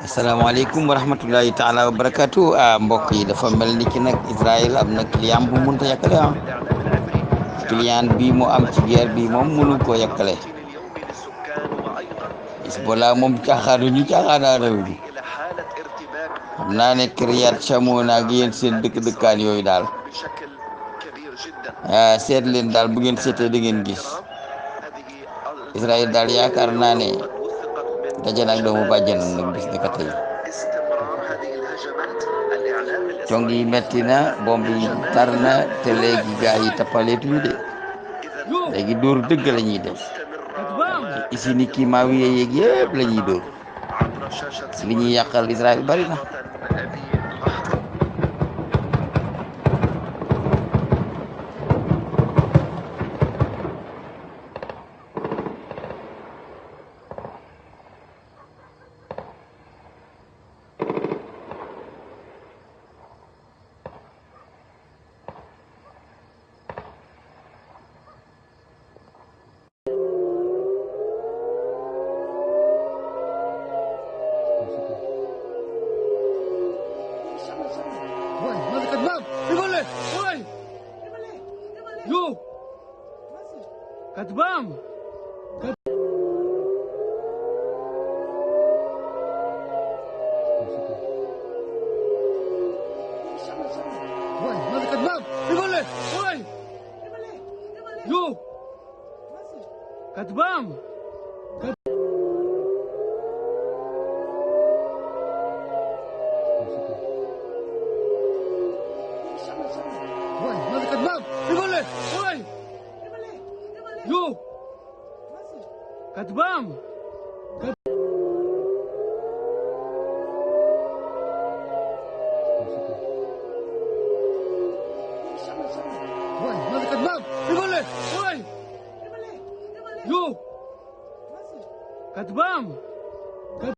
asalaamaaleykum wa rahmatullahi taala wa barakaatu mbokk yi dafa mel ni ki nag Israël am na client bu mënta yàkkale client bii mu am ci guerre bi moom mënu ko yàkkale Hezbollah moom caaxaanuñu caaxaanaanawuñu xam naa ne Kiryat Shimon ak yéen seen dëkkaan yooyu daal seet leen daal bu ngeen seetee da ngeen gis Israël daal yaakaar naa ne daje nag doomu bàjjanam nag bis naka tey cong yi metti na bomb yi tar na te léegi gaa yi tappaleetuñu de léegi dóor dëgg la ñuy def usine kimaawiya yeeg yëpp la ñuy dóor li ñuy yàqal Israël bari na Yo! كتبام ماذا كتبام يقول يو كتبام ماذا كتبام يقول يو كتبام ماذا كتبام يقول يو كتبام